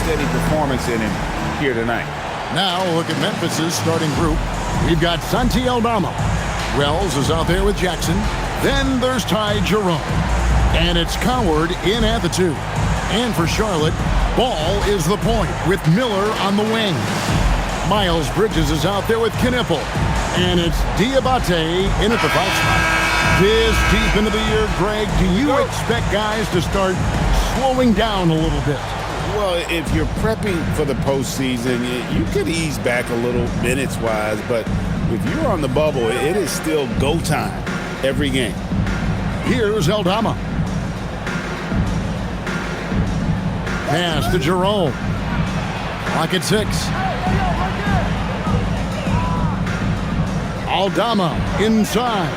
steady performance in him here tonight. Now look at Memphis's starting group. We've got Santi Aldama. Wells is out there with Jackson. Then there's Ty Jerome. And it's Coward in at the 2. And for Charlotte, Ball is the point with Miller on the wing. Miles Bridges is out there with Knipple. And it's Diabate in at the 5 spot. This deep into the year, Greg, do you expect guys to start slowing down a little bit? Well, if you're prepping for the postseason, you could ease back a little minutes-wise, but if you're on the bubble, it is still go time every game. Here's Aldama. Pass to Jerome. Clock at 6. Aldama inside.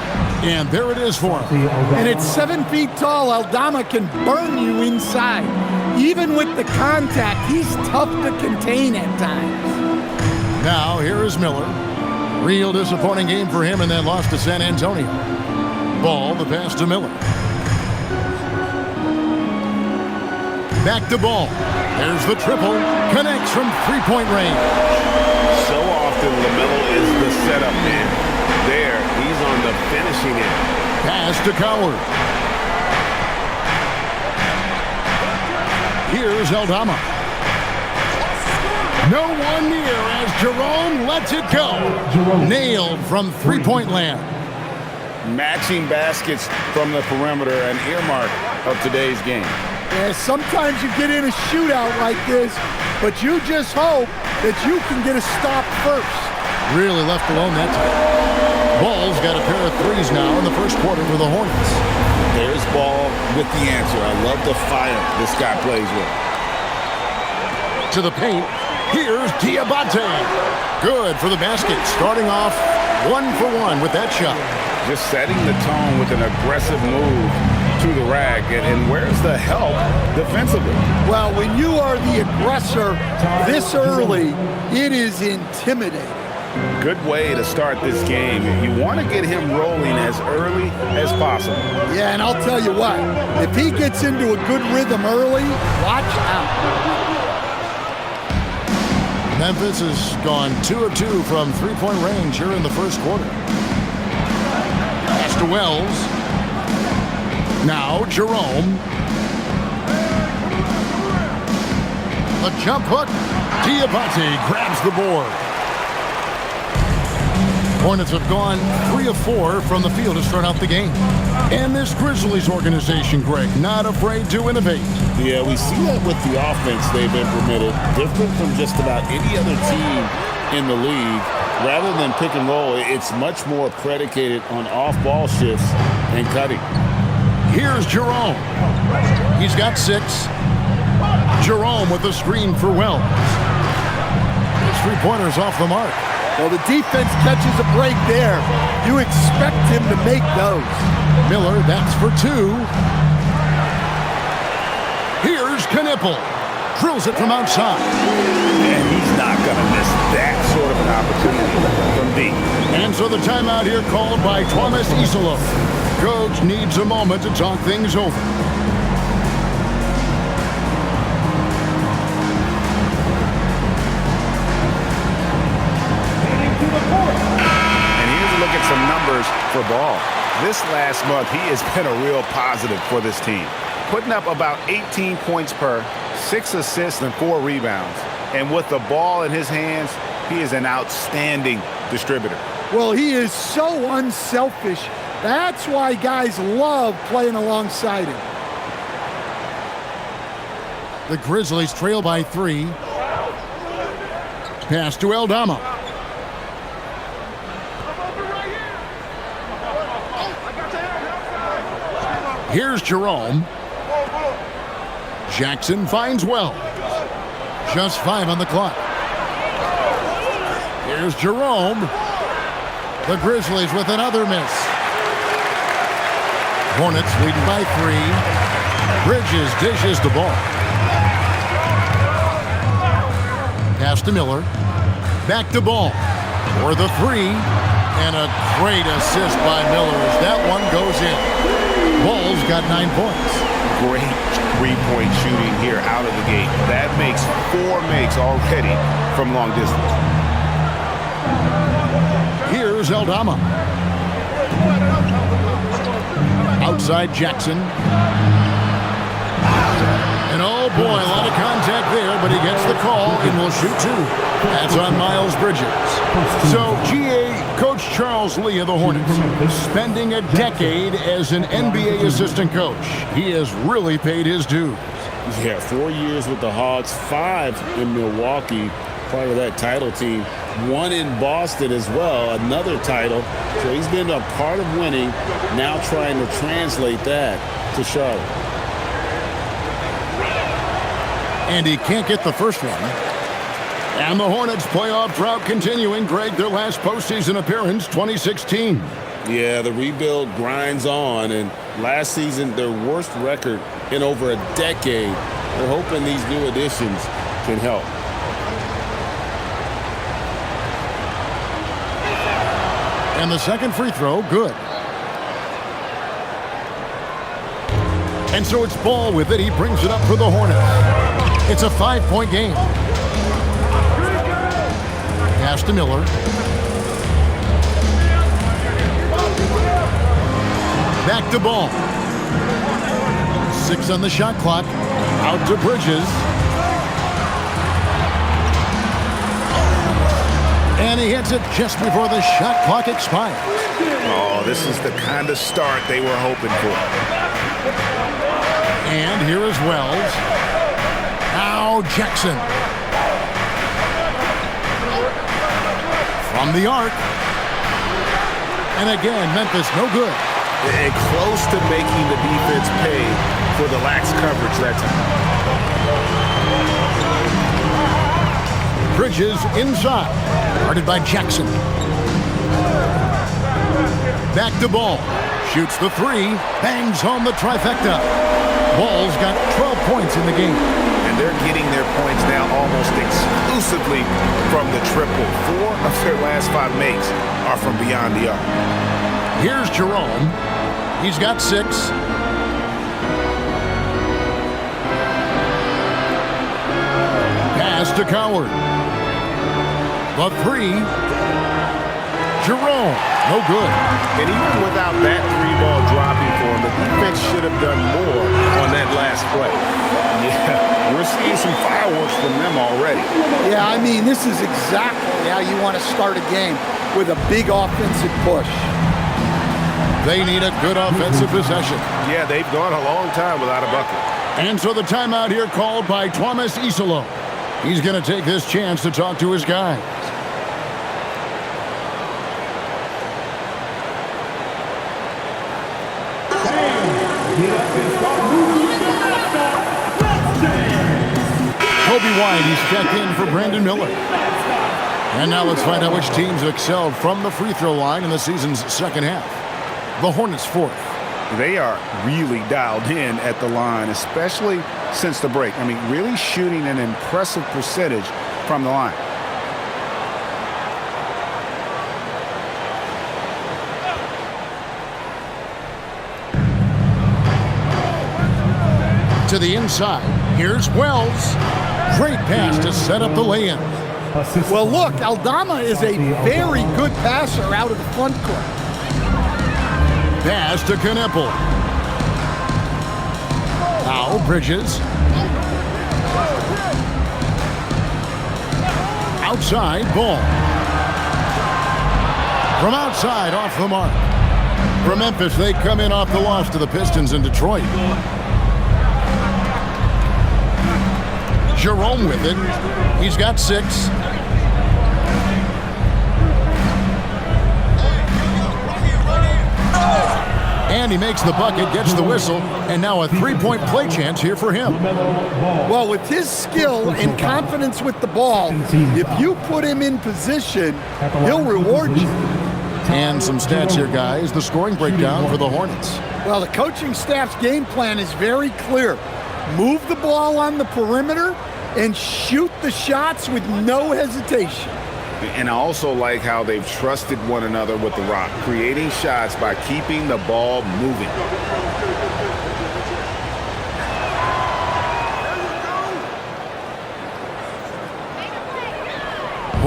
And there it is for him. And it's 7 feet tall. Aldama can burn you inside. Even with the contact, he's tough to contain at times. Now, here is Miller. Real disappointing game for him in that loss to San Antonio. Ball, the pass to Miller. Back to Ball. There's the triple. Connects from three-point range. So often, LaMelo is the setup man. There, he's on the finishing end. Pass to Coward. Here's Aldama. No one near as Jerome lets it go. Nailed from three-point land. Matching baskets from the perimeter, an earmark of today's game. Yeah, sometimes you get in a shootout like this, but you just hope that you can get a stop first. Really left alone that time. Ball's got a pair of threes now in the first quarter for the Hornets. There's Ball with the answer. I love the fire this guy plays with. To the paint. Here's Diabate. Good for the basket. Starting off 1 for 1 with that shot. Just setting the tone with an aggressive move to the rack. And where's the help defensively? Well, when you are the aggressor this early, it is intimidating. Good way to start this game. You want to get him rolling as early as possible. Yeah, and I'll tell you what, if he gets into a good rhythm early, watch out. Memphis has gone 2 of 2 from three-point range here in the first quarter. Pass to Wells. Now Jerome. The jump hook. Diabate grabs the board. Hornets have gone 3 of 4 from the field to start out the game. And this Grizzlies organization, Greg, not afraid to innovate. Yeah, we see that with the offense they've implemented. Different from just about any other team in the league. Rather than pick and roll, it's much more predicated on off-ball shifts and cutting. Here's Jerome. He's got 6. Jerome with the screen for Wells. His three-pointer's off the mark. Well, the defense catches a break there. You expect him to make those. Miller, that's for 2. Here's Knipple. Drills it from outside. And he's not going to miss that sort of an opportunity from deep. And so the timeout here called by Thomas Isolo. Coach needs a moment to talk things over. Some numbers for Ball. This last month, he has been a real positive for this team. Putting up about 18 points per, 6 assists and 4 rebounds. And with the ball in his hands, he is an outstanding distributor. Well, he is so unselfish. That's why guys love playing alongside him. The Grizzlies trail by 3. Pass to Aldama. Here's Jerome. Jackson finds Wells. Just 5 on the clock. Here's Jerome. The Grizzlies with another miss. Hornets leading by 3. Bridges dishes the ball. Pass to Miller. Back to Ball. For the 3. And a great assist by Miller as that one goes in. Ball's got 9 points. Great three-point shooting here out of the gate. That makes 4 makes already from long distance. Here's Aldama. Outside Jackson. And oh boy, a lot of contact there, but he gets the call and will shoot 2. That's on Miles Bridges. So, GA, Coach Charles Lee of the Hornets, spending a decade as an NBA assistant coach. He has really paid his dues. Yeah, 4 years with the Hawks, 5 in Milwaukee, part of that title team. 1 in Boston as well, another title. So he's been a part of winning, now trying to translate that to Charlotte. And he can't get the first one. And the Hornets' playoff drought continuing. Greg, their last postseason appearance, 2016. Yeah, the rebuild grinds on, and last season, their worst record in over a decade. They're hoping these new additions can help. And the second free throw, good. And so it's Ball with it. He brings it up for the Hornets. It's a 5-point game. Pass to Miller. Back to Ball. 6 on the shot clock. Out to Bridges. And he hits it just before the shot clock expires. Oh, this is the kind of start they were hoping for. And here is Wells. Now Jackson. From the arc. And again, Memphis no good. And close to making the defense pay for the lax coverage that time. Bridges inside. Guarded by Jackson. Back to Ball. Shoots the 3. Bangs home the trifecta. Ball's got 12 points in the game. And they're getting their points now almost exclusively from the triple. 4 of their last 5 makes are from beyond the arc. Here's Jerome. He's got 6. Pass to Coward. The 3. Jerome. No good. And even without that 3-ball dropping for him, the defense should have done more on that last play. Yeah, we're seeing some fireworks from them already. Yeah, I mean, this is exactly how you want to start a game, with a big offensive push. They need a good offensive possession. Yeah, they've gone a long time without a bucket. And so the timeout here called by Thomas Isolo. He's going to take this chance to talk to his guys. Kobe White, he's checked in for Brandon Miller. And now let's find out which teams have excelled from the free throw line in the season's second half. The Hornets 4th. They are really dialed in at the line, especially since the break. I mean, really shooting an impressive percentage from the line. To the inside. Here's Wells. Great pass to set up the lay-in. Well, look, Aldama is a very good passer out of the front court. Pass to Kneppel. Now Bridges. Outside, Ball. From outside, off the mark. For Memphis, they come in off the loss to the Pistons in Detroit. Jerome with it. He's got 6. And he makes the bucket, gets the whistle, and now a 3-point play chance here for him. Well, with his skill and confidence with the ball, if you put him in position, he'll reward you. And some stats here, guys. The scoring breakdown for the Hornets. Well, the coaching staff's game plan is very clear. Move the ball on the perimeter and shoot the shots with no hesitation. And I also like how they've trusted one another with the rock, creating shots by keeping the ball moving.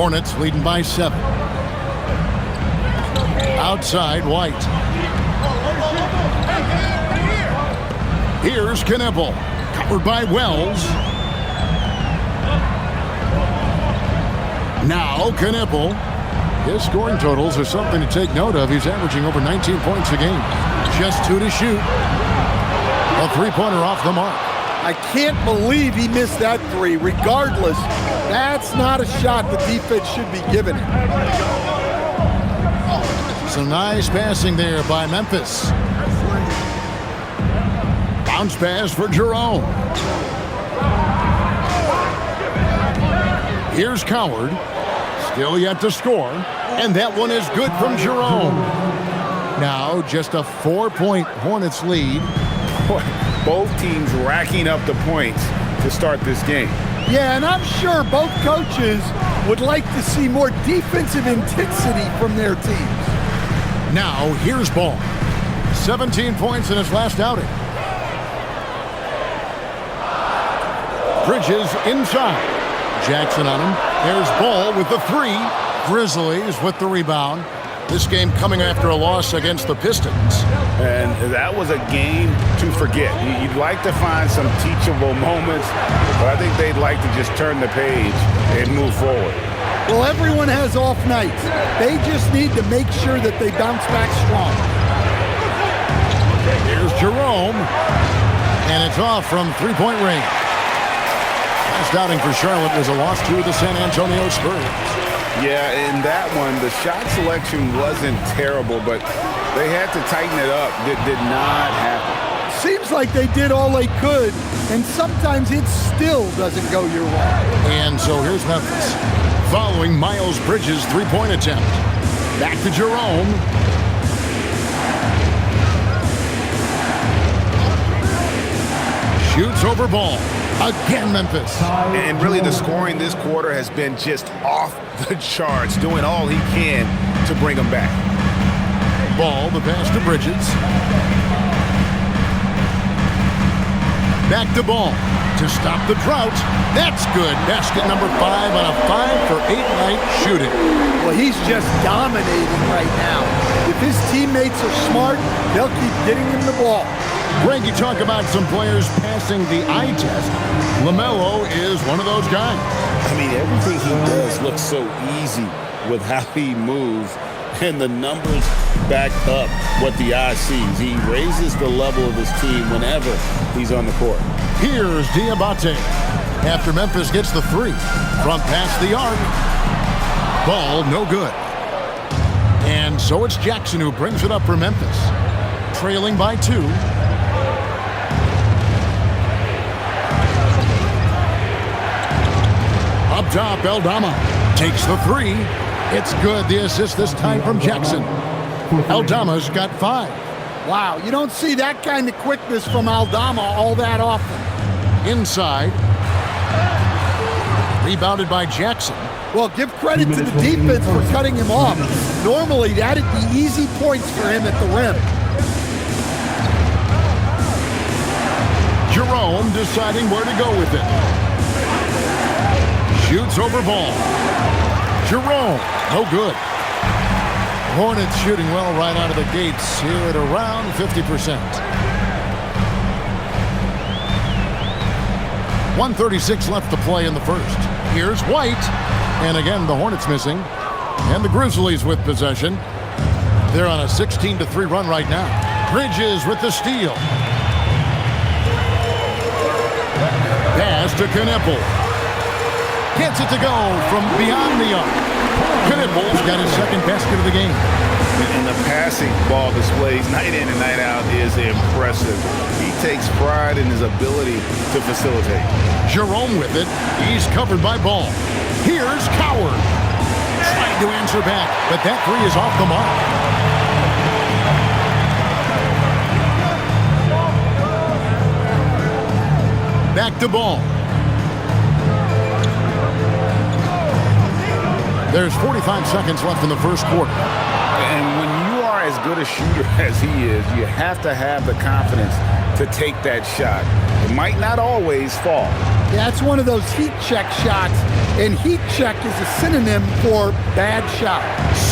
Hornets leading by 7. Outside, White. Here's Knippel, covered by Wells. Now Knippel. His scoring totals are something to take note of. He's averaging over 19 points a game. Just 2 to shoot. A three-pointer off the mark. I can't believe he missed that three. Regardless, that's not a shot the defense should be giving him. Some nice passing there by Memphis. Bounce pass for Jerome. Here's Coward. Still yet to score. And that one is good from Jerome. Now just a 4-point Hornets lead. Both teams racking up the points to start this game. Yeah, and I'm sure both coaches would like to see more defensive intensity from their teams. Now here's Ball. 17 points in his last outing. Bridges inside. Jackson on him. There's Ball with the 3. Grizzlies with the rebound. This game coming after a loss against the Pistons. And that was a game to forget. You'd like to find some teachable moments, but I think they'd like to just turn the page and move forward. Well, everyone has off nights. They just need to make sure that they bounce back strong. Here's Jerome. And it's off from three-point range. Last outing for Charlotte was a loss to the San Antonio Spurs. Yeah, in that one, the shot selection wasn't terrible, but they had to tighten it up. It did not happen. Seems like they did all they could, and sometimes it still doesn't go your way. And so here's Memphis, following Miles Bridges' three-point attempt. Back to Jerome. Shoots over Ball. Again, Memphis. And really the scoring this quarter has been just off the charts, doing all he can to bring them back. Ball, the pass to Bridges. Back to Ball to stop the drought. That's good. Basket number 5 on a 5-for-8 night shooting. Well, he's just dominating right now. If his teammates are smart, they'll keep getting him the ball. Greg, you talk about some players passing the eye test. LaMelo is one of those guys. I mean, everything he does looks so easy with how he moves, and the numbers back up what the eye sees. He raises the level of his team whenever he's on the court. Here's Diabate. After Memphis gets the 3. Front past the arc. Ball, no good. And so it's Jackson who brings it up for Memphis. Trailing by 2. Up top, Eldama takes the 3. It's good. The assist this time from Jackson. Eldama's got 5. Wow, you don't see that kind of quickness from Aldama all that often. Inside. Rebounded by Jackson. Well, give credit to the defense for cutting him off. Normally, that'd be easy points for him at the rim. Jerome deciding where to go with it. Shoots over Ball. Jerome, no good. Hornets shooting well right out of the gates here at around 50%. 1:36 left to play in the first. Here's White. And again, the Hornets missing. And the Grizzlies with possession. They're on a 16-3 run right now. Bridges with the steal. Pass to Knippel. Gets it to go from beyond the arc. Knippel's got his second basket of the game. And the passing ball displays night in and night out is impressive. He takes pride in his ability to facilitate. Jerome with it. He's covered by Ball. Here's Coward. Trying to answer back, but that 3 is off the mark. Back to Ball. There's 45 seconds left in the first quarter. And when you are as good a shooter as he is, you have to have the confidence to to take that shot. It might not always fall. Yeah, it's one of those heat check shots, and heat check is a synonym for bad shot.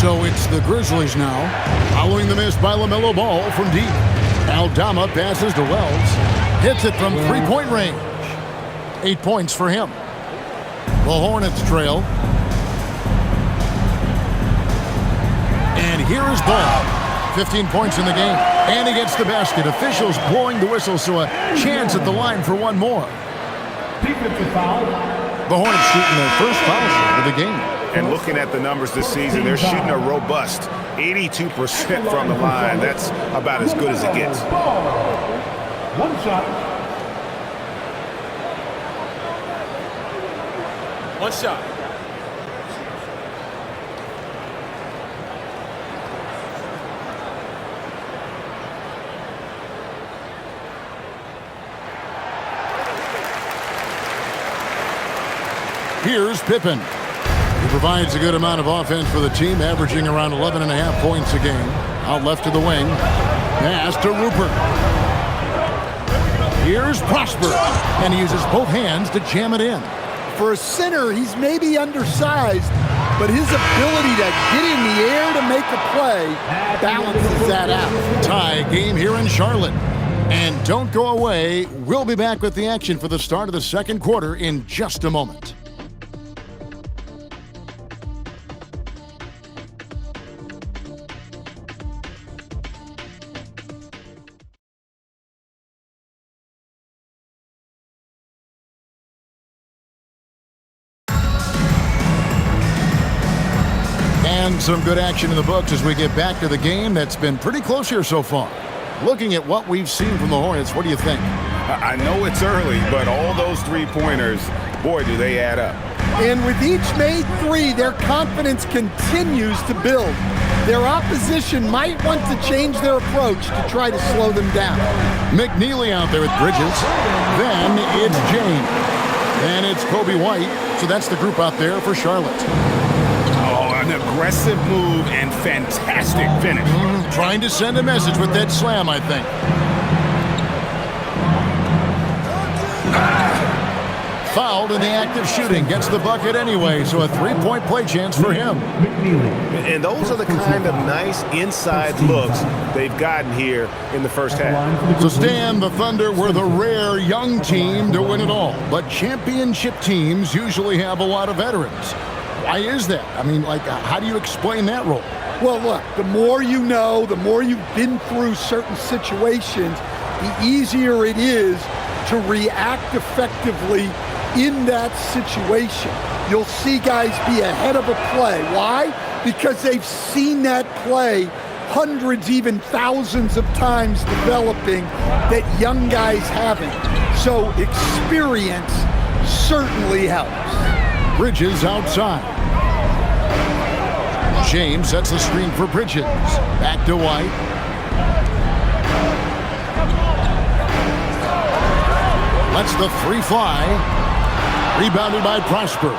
So it's the Grizzlies now, following the miss by LaMelo Ball from deep. Aldama passes to Wells, hits it from three-point range. 8 points for him. The Hornets trail. And here is Ball. 15 points in the game. And he gets the basket. Officials blowing the whistle, so a chance at the line for one more. The Hornets shooting their first foul shot of the game. And looking at the numbers this season, they're shooting a robust 82% from the line. That's about as good as it gets. One shot. One shot. Here's Pippen. He provides a good amount of offense for the team, averaging around 11.5 points a game. Out left to the wing. Pass to Rupert. Here's Prosper. And he uses both hands to jam it in. For a center, he's maybe undersized, but his ability to get in the air to make a play balances that out. Tie game here in Charlotte. And don't go away. We'll be back with the action for the start of the second quarter in just a moment. And some good action in the books as we get back to the game that's been pretty close here so far. Looking at what we've seen from the Hornets, what do you think? I know it's early, but all those three-pointers, boy, do they add up. And with each made three, their confidence continues to build. Their opposition might want to change their approach to try to slow them down. McNeely out there with Bridges. Then it's James. And it's Kobe White. So that's the group out there for Charlotte. An aggressive move and fantastic finish. Trying to send a message with that slam, I think. Fouled in the act of shooting. Gets the bucket anyway, so a three-point play chance for him. And those are the kind of nice inside looks they've gotten here in the first half. So Stan, the Thunder were the rare young team to win it all. But championship teams usually have a lot of veterans. Why is that? I mean, how do you explain that role? Well, look, the more you know, the more you've been through certain situations, the easier it is to react effectively in that situation. You'll see guys be ahead of a play. Why? Because they've seen that play hundreds, even thousands of times developing that young guys haven't. So experience certainly helps. Bridges outside. James sets the screen for Bridges. Back to White. Lets the three fly. Rebounded by Prosper.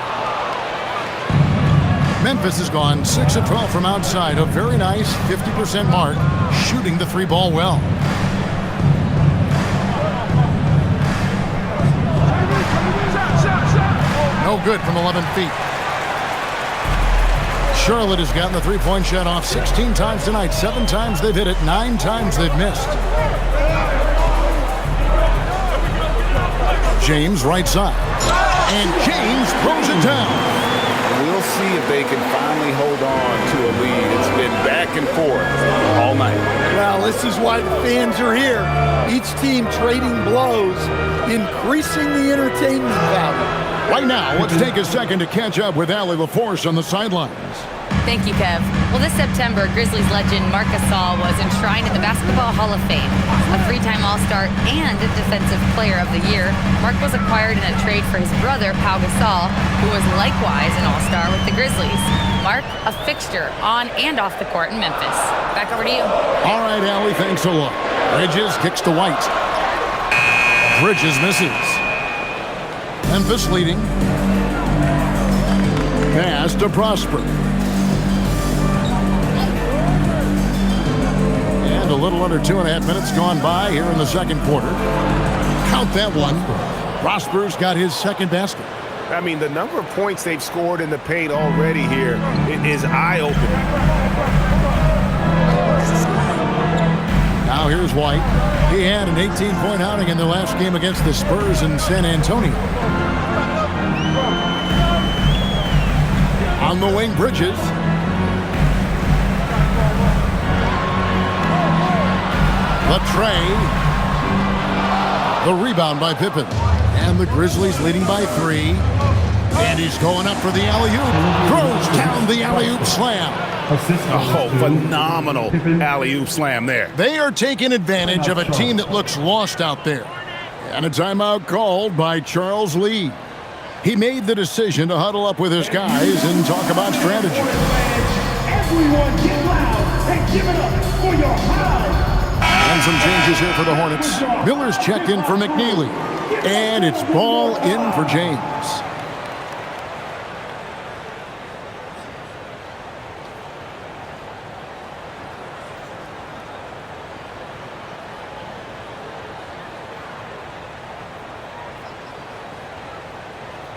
Memphis has gone 6 of 12 from outside. A very nice 50% mark. Shooting the three ball well. No good from 11 feet. Charlotte has gotten the three-point shot off 16 times tonight. 7 times they've hit it. 9 times they've missed. James right side. And James throws it down. We'll see if they can finally hold on to a lead. It's been back and forth all night. Well, this is why the fans are here. Each team trading blows, increasing the entertainment value. Right now, let's take a second to catch up with Allie LaForce on the sidelines. Thank you, Kev. Well, this September, Grizzlies legend Marc Gasol was enshrined in the Basketball Hall of Fame. A 3-time All-Star and Defensive Player of the Year, Marc was acquired in a trade for his brother, Pau Gasol, who was likewise an All-Star with the Grizzlies. Marc, a fixture on and off the court in Memphis. Back over to you. All right, Allie, thanks a lot. Bridges kicks to White. Bridges misses. Memphis leading. Pass to Prosper. And a little under 2.5 minutes gone by here in the second quarter. Count that one. Prosper's got his second basket. I mean, the number of points they've scored in the paint already here is eye-opening. Now here's White. He had an 18-point outing in their last game against the Spurs in San Antonio. On the wing, Bridges. The tray. The rebound by Pippen. And the Grizzlies leading by 3. And he's going up for the alley-oop. Throws down the alley-oop slam. Oh, phenomenal alley-oop slam there. They are taking advantage of a team that looks lost out there. And a timeout called by Charles Lee. He made the decision to huddle up with his guys and talk about strategy. Everyone get loud and give it up for your high. And some changes here for the Hornets. Miller's checked in for McNeely. And it's ball in for James.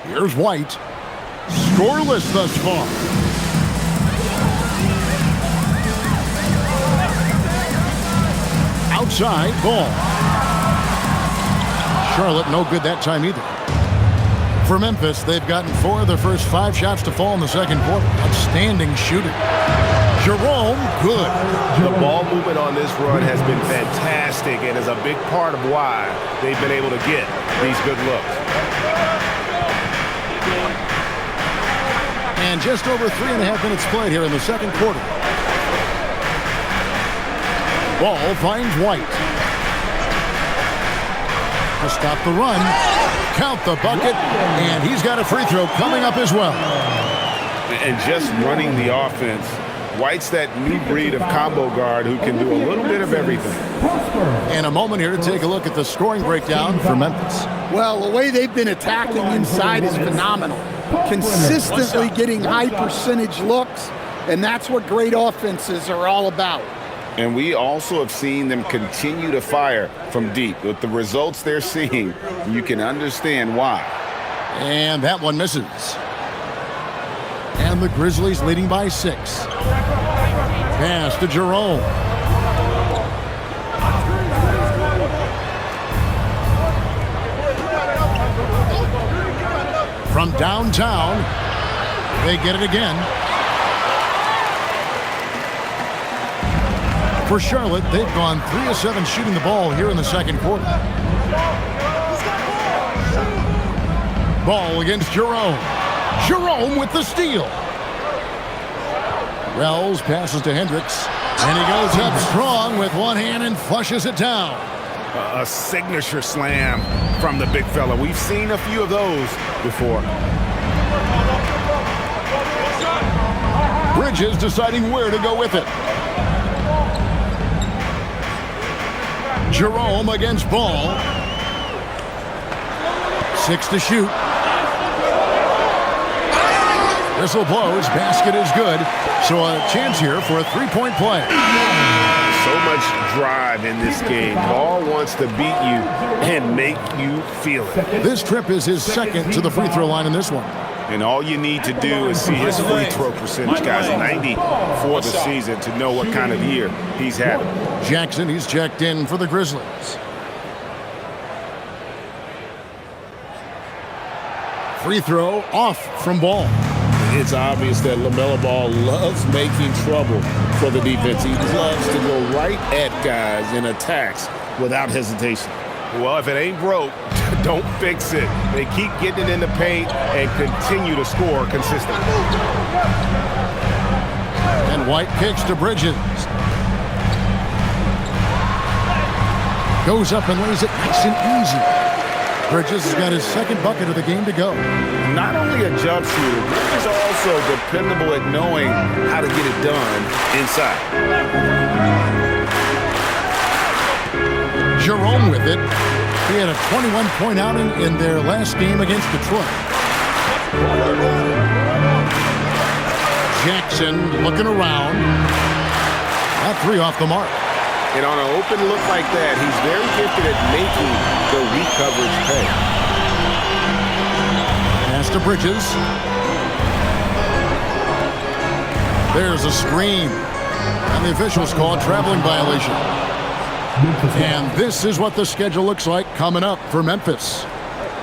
Here's White. Scoreless thus far. Outside, ball. Charlotte no good that time either. For Memphis, they've gotten 4 of their first 5 shots to fall in the second quarter. Outstanding shooting. Jerome, good. The ball movement on this run has been fantastic and is a big part of why they've been able to get these good looks. And just over 3.5 minutes played here in the second quarter. Ball finds White. To stop the run. Count the bucket. And he's got a free throw coming up as well. And just running the offense. White's that new breed of combo guard who can do a little bit of everything. And a moment here to take a look at the scoring breakdown for Memphis. Well, the way they've been attacking inside is phenomenal. Consistently getting high percentage looks, and that's what great offenses are all about. And we also have seen them continue to fire from deep. With the results they're seeing, you can understand why. And that one misses. And the Grizzlies leading by 6. Pass to Jerome. From downtown, they get it again. For Charlotte, they've gone 3 of 7 shooting the ball here in the second quarter. Ball against Jerome. Jerome with the steal. Wells passes to Hendricks, and he goes up strong with one hand and flushes it down. A signature slam from the big fella. We've seen a few of those before. Bridges deciding where to go with it. Jerome against Ball. 6 to shoot. Whistle blows. Basket is good. So a chance here for a 3-point play. So much drive in this game. Ball wants to beat you and make you feel it. This trip is his second to the free throw line in this one. And all you need to do is see his free throw percentage, guys. 90 for the season to know what kind of year he's having. Jackson, he's checked in for the Grizzlies. Free throw off from Ball. It's obvious that LaMelo Ball loves making trouble for the defense. He loves to go right at guys in attacks without hesitation. Well, if it ain't broke, don't fix it. They keep getting it in the paint and continue to score consistently. And White kicks to Bridges. Goes up and lays it nice and easy. Bridges has got his second bucket of the game to go. Not only a jump shooter, Bridges also dependable at knowing how to get it done inside. Jerome with it. He had a 21-point outing in their last game against Detroit. Jackson looking around. That 3 off the mark. And on an open look like that, he's very gifted at making the weak coverage pay. Pass to Bridges. There's a screen. And the officials call a traveling violation. And this is what the schedule looks like coming up for Memphis.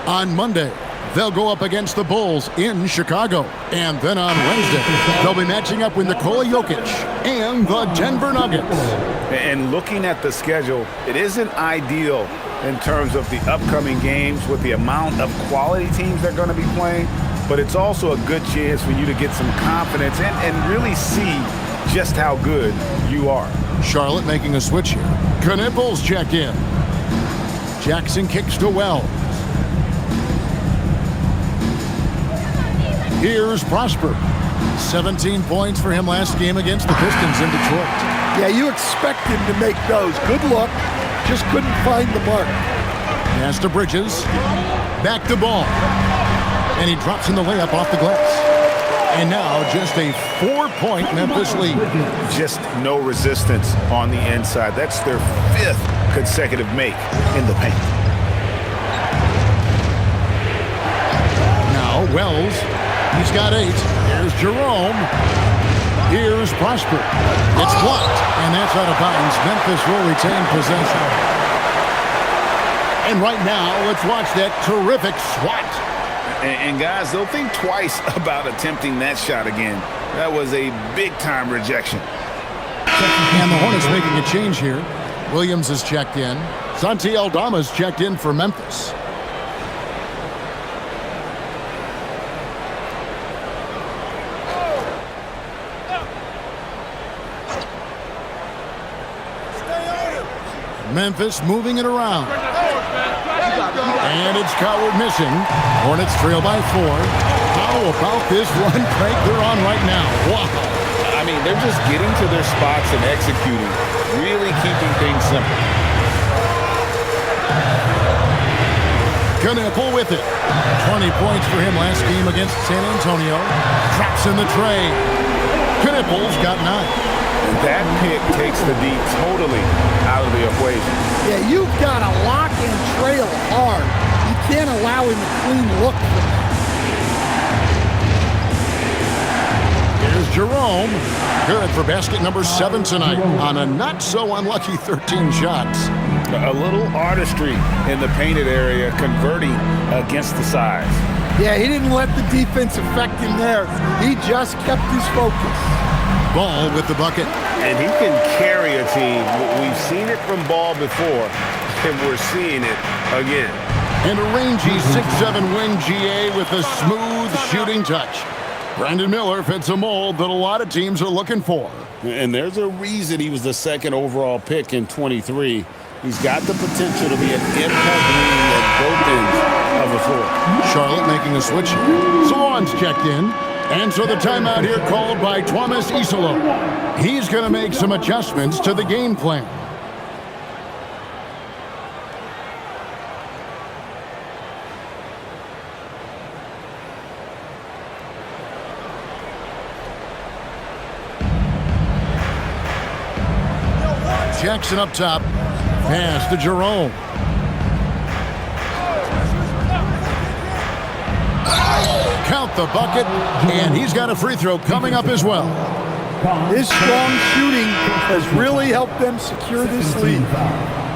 On Monday, they'll go up against the Bulls in Chicago. And then on Wednesday, they'll be matching up with Nikola Jokic and the Denver Nuggets. And looking at the schedule, it isn't ideal in terms of the upcoming games with the amount of quality teams they're going to be playing. But it's also a good chance for you to get some confidence and really see just how good you are. Charlotte making a switch here. Knipples checked in. Jackson kicks to Wells. Here's Prosper. 17 points for him last game against the Pistons in Detroit. Yeah, you expect him to make those. Good look. Just couldn't find the mark. Pass to Bridges. Back to Ball. And he drops in the layup off the glass. And now just a 4-point Memphis lead. Just no resistance on the inside. That's their 5th consecutive make in the paint. Now Wells. He's got 8. Here's Jerome. Here's Prosper. It's blocked, and that's out of bounds. Memphis will retain possession. And right now, let's watch that terrific swat. And guys, they'll think twice about attempting that shot again. That was a big-time rejection. And the Hornets making a change here. Williams is checked in. Santi Aldama's checked in for Memphis. Memphis moving it around. And it's Coward missing. Hornets trail by 4. How about this one crank they're on right now? Wow. I mean, they're just getting to their spots and executing, really keeping things simple. Knippel with it. 20 points for him last game against San Antonio. Drops in the tray. Knippel's got 9. And that pick takes the D totally out of the equation. Yeah, you've got to lock and trail hard. You can't allow him a clean look from that. Here's Jerome. Good for basket number 7 tonight on a not-so-unlucky 13 shots. A little artistry in the painted area, converting against the size. Yeah, he didn't let the defense affect him there. He just kept his focus. Ball with the bucket. And he can carry a team. We've seen it from Ball before, and we're seeing it again. And a rangy 6'7" wing GA with a smooth shooting touch. Brandon Miller fits a mold that a lot of teams are looking for. And there's a reason he was the 2nd overall pick in 23. He's got the potential to be an impact wing at both ends of the floor. Charlotte making a switch here. Salon's checked in. And so the timeout here called by Thomas Isolo. He's going to make some adjustments to the game plan. Jackson up top. Pass to Jerome. Count the bucket, and he's got a free throw coming up as well. His strong shooting has really helped them secure this lead.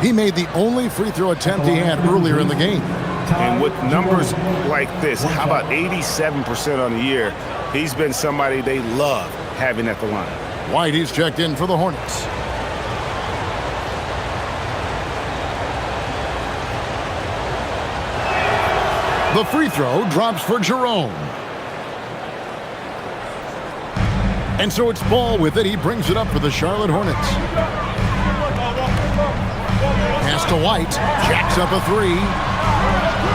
He made the only free throw attempt he had earlier in the game. And with numbers like this, how about 87% on the year? He's been somebody they love having at the line. White, he's checked in for the Hornets. The free throw drops for Jerome. And so it's Ball with it. He brings it up for the Charlotte Hornets. Pass to White. Jacks up a 3.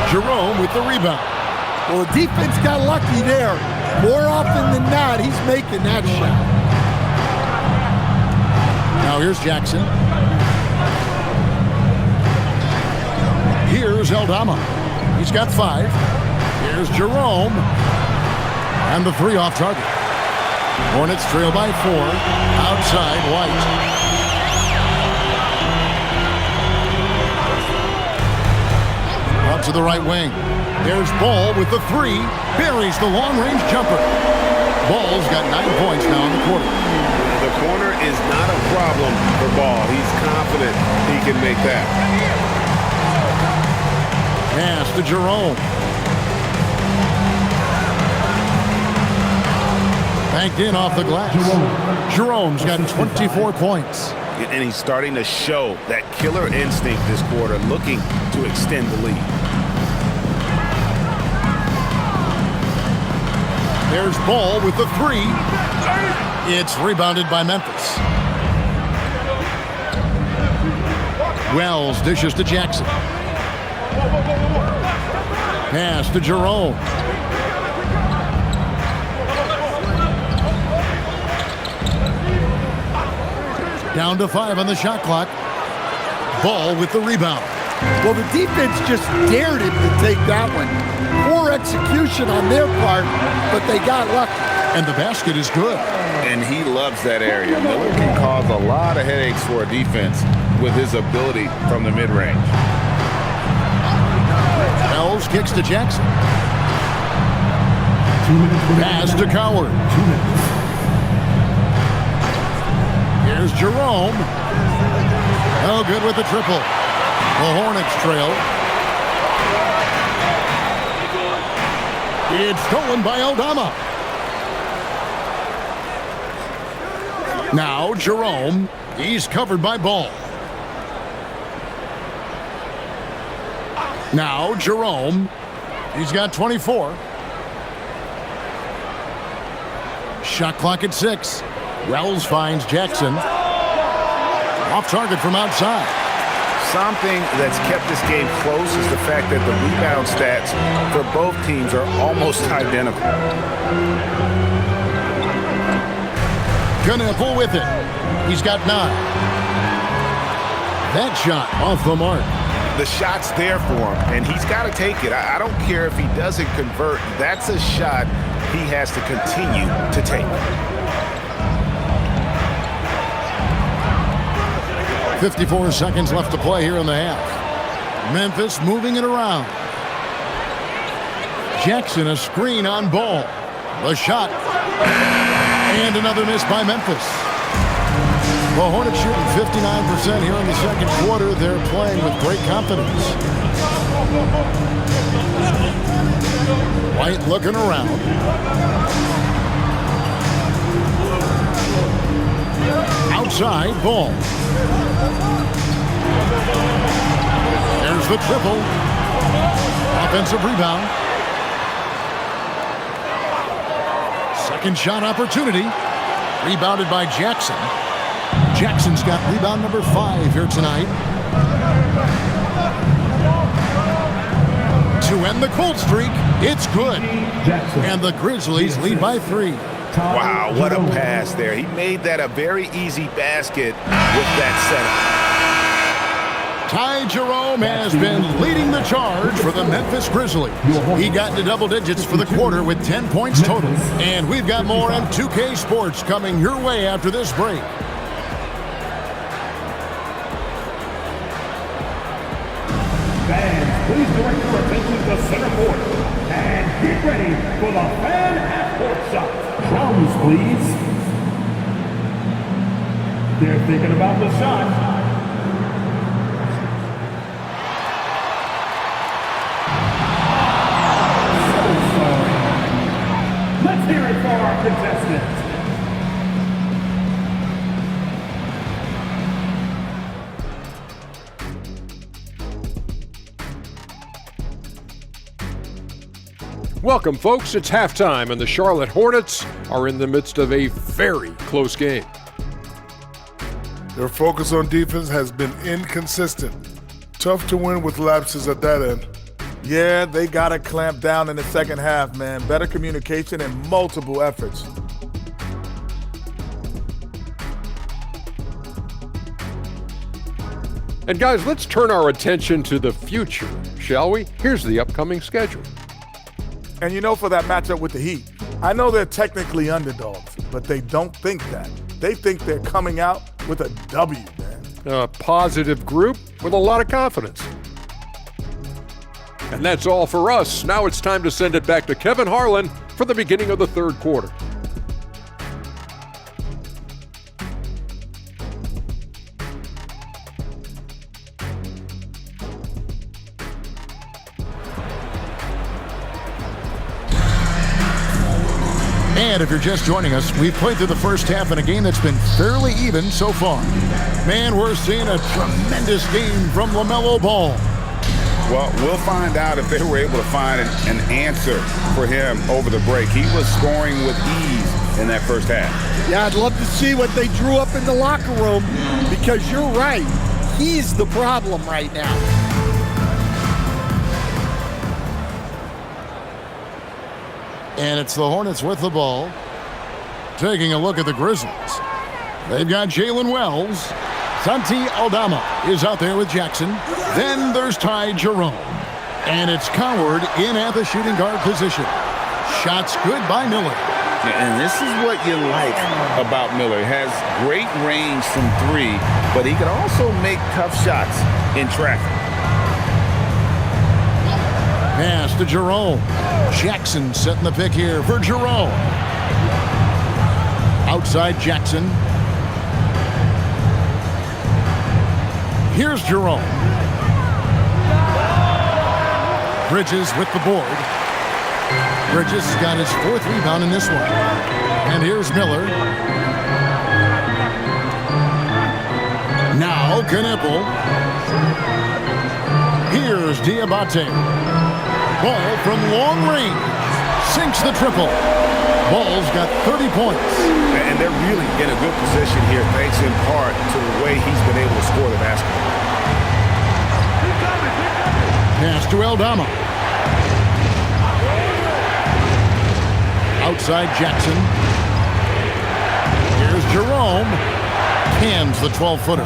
Jerome with the rebound. Well, the defense got lucky there. More often than not, he's making that shot. Now here's Jackson. Here's Aldama. He's got 5. Here's Jerome. And the 3 off target. Hornets trail by 4. Outside, White. out to the right wing. There's Ball with the three. Buries the long-range jumper. Ball's got 9 points now in the quarter. The corner is not a problem for Ball. He's confident he can make that. Pass to Jerome. Banked in off the glass. Jerome's got 24 points. And he's starting to show that killer instinct this quarter, looking to extend the lead. There's Ball with the three. It's rebounded by Memphis. Wells dishes to Jackson. Pass to Jerome. Down to 5 on the shot clock. Ball with the rebound. Well, the defense just dared him to take that one. Poor execution on their part, but they got lucky. And the basket is good. And he loves that area. Miller can cause a lot of headaches for a defense with his ability from the mid-range. Wells kicks to Jackson. Pass to Coward. Here's Jerome. No good with the triple. The Hornets trail. It's stolen by Aldama. Now Jerome. He's covered by Ball. Now Jerome. He's got 24. Shot clock at 6. Wells finds Jackson. Off target from outside. Something that's kept this game close is the fact that the rebound stats for both teams are almost identical. Knuckle with it. He's got 9. That shot off the mark. The shot's there for him, and he's got to take it. I don't care if he doesn't convert. That's a shot he has to continue to take. 54 seconds left to play here in the half. Memphis moving it around. Jackson a screen on Ball. The shot. And another miss by Memphis. The Hornets shooting 59% here in the second quarter. They're playing with great confidence. White looking around. Outside, Ball. There's the triple. Offensive rebound. Second shot opportunity. Rebounded by Jackson. Jackson's got rebound number 5 here tonight. To end the cold streak, it's good. And the Grizzlies lead by 3. Wow, what a pass there. He made that a very easy basket with that setup. Ty Jerome has been leading the charge for the Memphis Grizzlies. He got into double digits for the quarter with 10 points total. And we've got more M2K Sports coming your way after this break. Fans, please direct your attention to center court and get ready for the fan half-court shot. Drums, please. They're thinking about the shot. So sorry. Let's hear it for our contestants. Welcome, folks. It's halftime, and the Charlotte Hornets are in the midst of a very close game. Their focus on defense has been inconsistent. Tough to win with lapses at that end. Yeah, they got to clamp down in the second half, man. Better communication and multiple efforts. And guys, let's turn our attention to the future, shall we? Here's the upcoming schedule. And you know, for that matchup with the Heat, I know they're technically underdogs, but they don't think that. They think they're coming out with a W, man. A positive group with a lot of confidence. And that's all for us. Now it's time to send it back to Kevin Harlan for the beginning of the third quarter. And if you're just joining us, we've played through the first half in a game that's been fairly even so far. Man, we're seeing a tremendous game from LaMelo Ball. Well, we'll find out if they were able to find an answer for him over the break. He was scoring with ease in that first half. Yeah, I'd love to see what they drew up in the locker room, because you're right. He's the problem right now. And it's the Hornets with the ball. Taking a look at the Grizzlies. They've got Jalen Wells. Santi Aldama is out there with Jackson. Then there's Ty Jerome. And it's Coward in at the shooting guard position. Shots good by Miller. And this is what you like about Miller. He has great range from three, but he can also make tough shots in traffic. Pass to Jerome. Jackson setting the pick here for Jerome. Outside Jackson. Here's Jerome. Bridges with the board. Bridges has got his fourth rebound in this one. And here's Miller. Now Knippel. Here's Diabate. Ball from long range. Sinks the triple. Ball's got 30 points. And they're really in a good position here, thanks in part to the way he's been able to score the basketball. Pass to Aldama. Outside Jackson. Here's Jerome. Cans the 12-footer.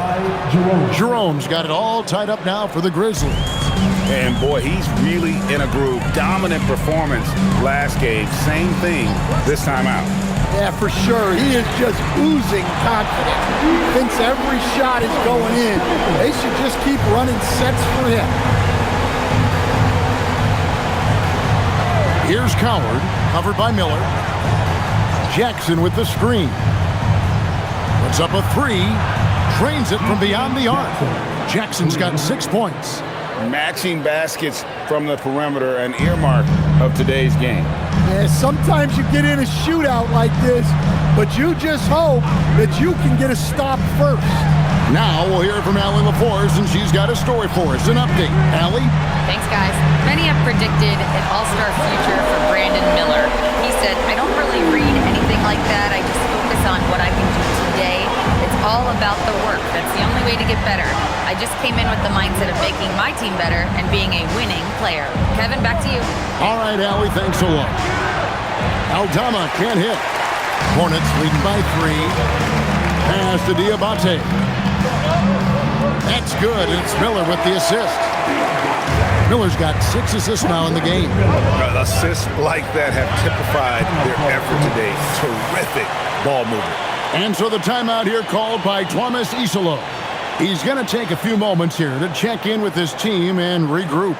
Jerome's got it all tied up now for the Grizzlies. And boy, he's really in a groove. Dominant performance last game. Same thing this time out. Yeah, for sure. He is just oozing confidence. Thinks every shot is going in. They should just keep running sets for him. Here's Coward, covered by Miller. Jackson with the screen. Puts up a three. Drains it from beyond the arc. Jackson's got 6 points. Matching baskets from the perimeter, an earmark of today's game. Yeah, sometimes you get in a shootout like this, but you just hope that you can get a stop first. Now we'll hear from Allie LaForce, and she's got a story for us. An update. Allie? Thanks, guys. Many have predicted an all-star future for Brandon Miller. He said, I don't really read anything like that. I just focus on what I can do today. It's all about the work. That's the only way to get better. I just came in with the mindset of making my team better and being a winning player. Kevin, back to you. All right, Allie, thanks a lot. Aldama can't hit. Hornets leading by 3. Pass to Diabate. That's good. It's Miller with the assist. Miller's got 6 assists now in the game. Assists like that have typified their effort today. Terrific ball movement. And so the timeout here called by Thomas Isolo. He's going to take a few moments here to check in with his team and regroup.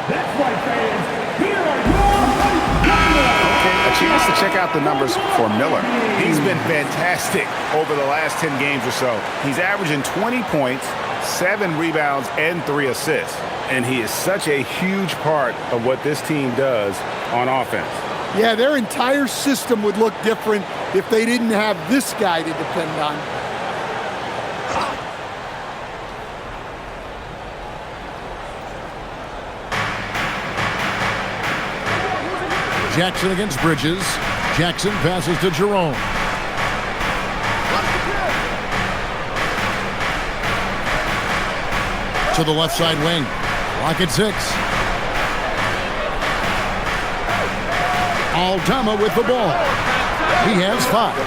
That's right, fans. Here are your A chance to check out the numbers for Miller. He's been fantastic over the last 10 games or so. He's averaging 20 points, 7 rebounds, and 3 assists. And he is such a huge part of what this team does on offense. Yeah, their entire system would look different if they didn't have this guy to depend on. Jackson against Bridges. Jackson passes to Jerome. To the left side wing. Lock at 6. Aldama with the ball. He has 5.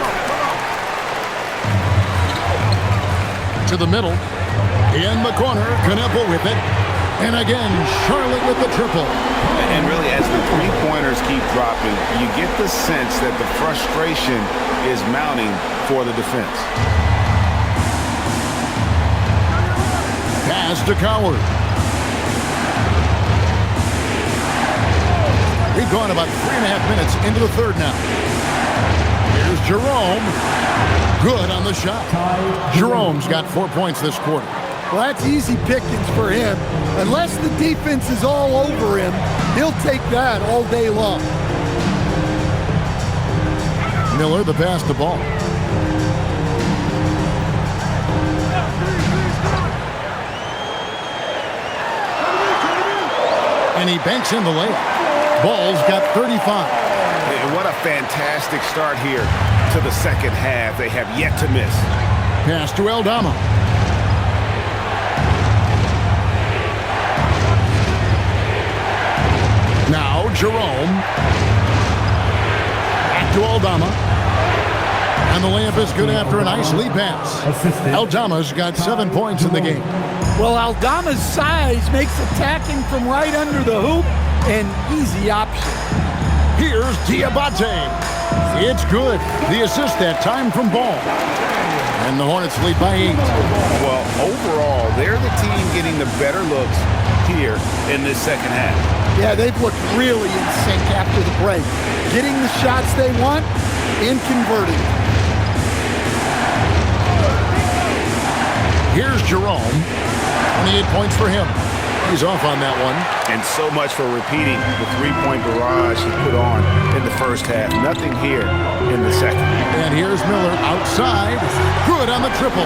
To the middle. In the corner, Knippel with it. And again, Charlotte with the triple. And really, as the three-pointers keep dropping, you get the sense that the frustration is mounting for the defense. Pass to Coward. We've gone about 3.5 minutes into the third now. Here's Jerome. Good on the shot. Jerome's got 4 points this quarter. Well, that's easy pickings for him. Unless the defense is all over him, he'll take that all day long. Miller, the pass to Ball. And he banks in the layup. Ball's got 35. And what a fantastic start here to the second half. They have yet to miss. Pass to Aldama. Now Jerome. Back to Aldama. And the layup is good after a nice lead pass. Aldama's got 7 points in the game. Well, Aldama's size makes attacking from right under the hoop an easy option. Here's Diabate. It's good. The assist that time from Ball. And the Hornets lead by 8. Well, overall, they're the team getting the better looks here in this second half. Yeah, they've looked really in sync after the break. Getting the shots they want and converting. Here's Jerome. 28 points for him. He's off on that one. And so much for repeating the three-point barrage he put on in the first half. Nothing here in the second. And here's Miller outside. Good on the triple.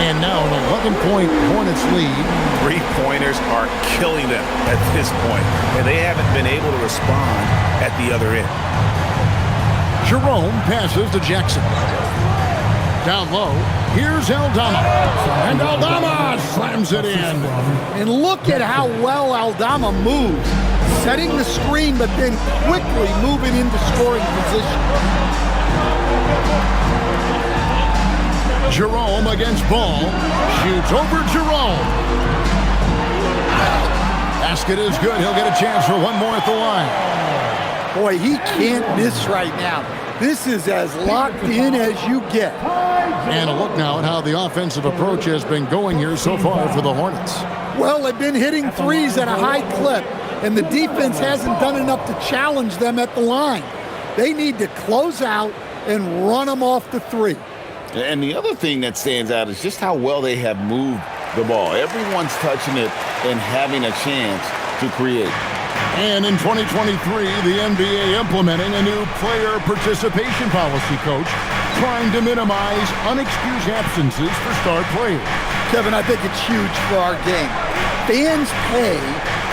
And now an 11-point Hornets lead. Three-pointers are killing them at this point, and they haven't been able to respond at the other end. Jerome passes to Jackson. Down low, here's Aldama. And Aldama slams it in. And look at how well Aldama moves. Setting the screen, but then quickly moving into scoring position. Jerome against Ball. Shoots over Jerome. Basket is good. He'll get a chance for one more at the line. Boy, he can't miss right now. This is as locked in as you get. And a look now at how the offensive approach has been going here so far for the Hornets. Well, they've been hitting threes at a high clip, and the defense hasn't done enough to challenge them at the line. They need to close out and run them off the three. And the other thing that stands out is just how well they have moved the ball. Everyone's touching it and having a chance to create. And in 2023, the NBA implementing a new player participation policy, Coach, trying to minimize unexcused absences for star players. Kevin, I think it's huge for our game. Fans pay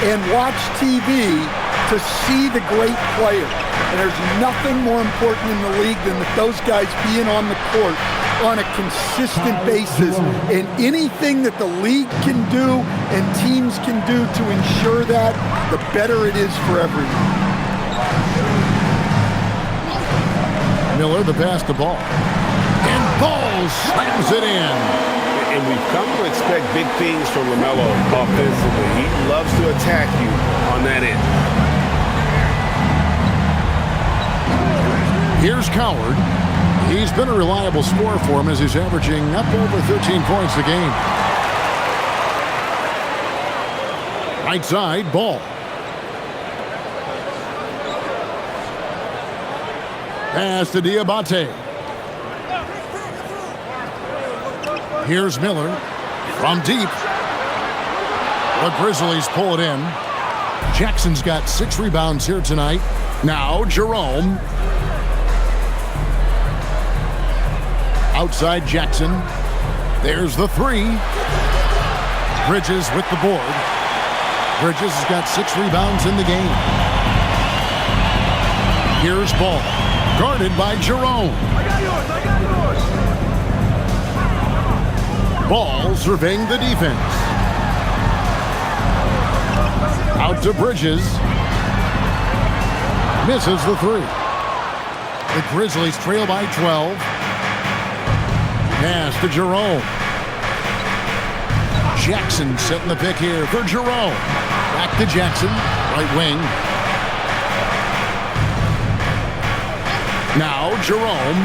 and watch TV to see the great player. And there's nothing more important in the league than those guys being on the court on a consistent basis. And anything that the league can do and teams can do to ensure that, the better it is for everyone. Miller, the pass to Ball. And Ball slams it in. And we've come to expect big things from LaMelo offensively. He loves to attack you on that end. Here's Coward. He's been a reliable scorer for him as he's averaging up over 13 points a game. Right side, Ball. Pass to Diabate. Here's Miller from deep. The Grizzlies pull it in. Jackson's got 6 rebounds here tonight. Now Jerome. Outside Jackson. There's the 3. Bridges with the board. Bridges has got 6 rebounds in the game. Here's Ball. Guarded by Jerome. Ball surveying the defense. Out to Bridges. Misses the 3. The Grizzlies trail by 12. Pass to Jerome. Jackson setting the pick here for Jerome. Back to Jackson, right wing. Now Jerome.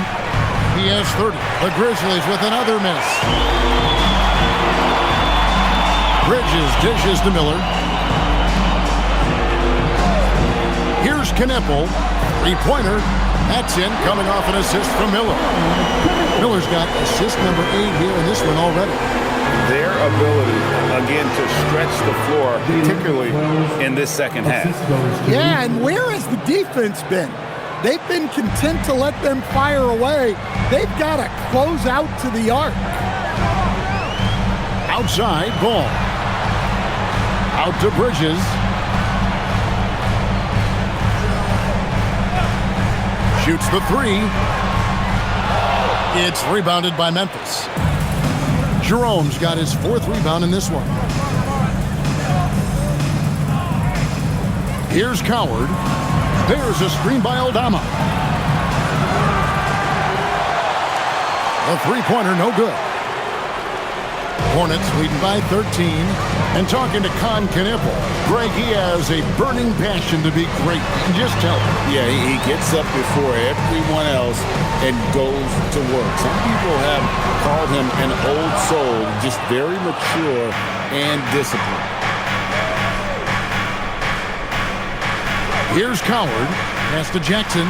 He has 30. The Grizzlies with another miss. Bridges dishes to Miller. Here's Knippel. Three-pointer. That's in, coming off an assist from Miller. Miller's got assist number 8 here in this one already. Their ability, again, to stretch the floor, particularly in this second half. Yeah, and where has the defense been? They've been content to let them fire away. They've got to close out to the arc. Outside, ball. Out to Bridges. Shoots the three. It's rebounded by Memphis. Jerome's got his 4th rebound in this one. Here's Coward. There's a screen by Aldama. A three-pointer, no good. Hornets leading by 13. And talking to Knippel, Greg, he has a burning passion to be great. Just tell him. Yeah, he gets up before everyone else and goes to work. Some people have called him an old soul, just very mature and disciplined. Here's Coward. Pass to Jackson.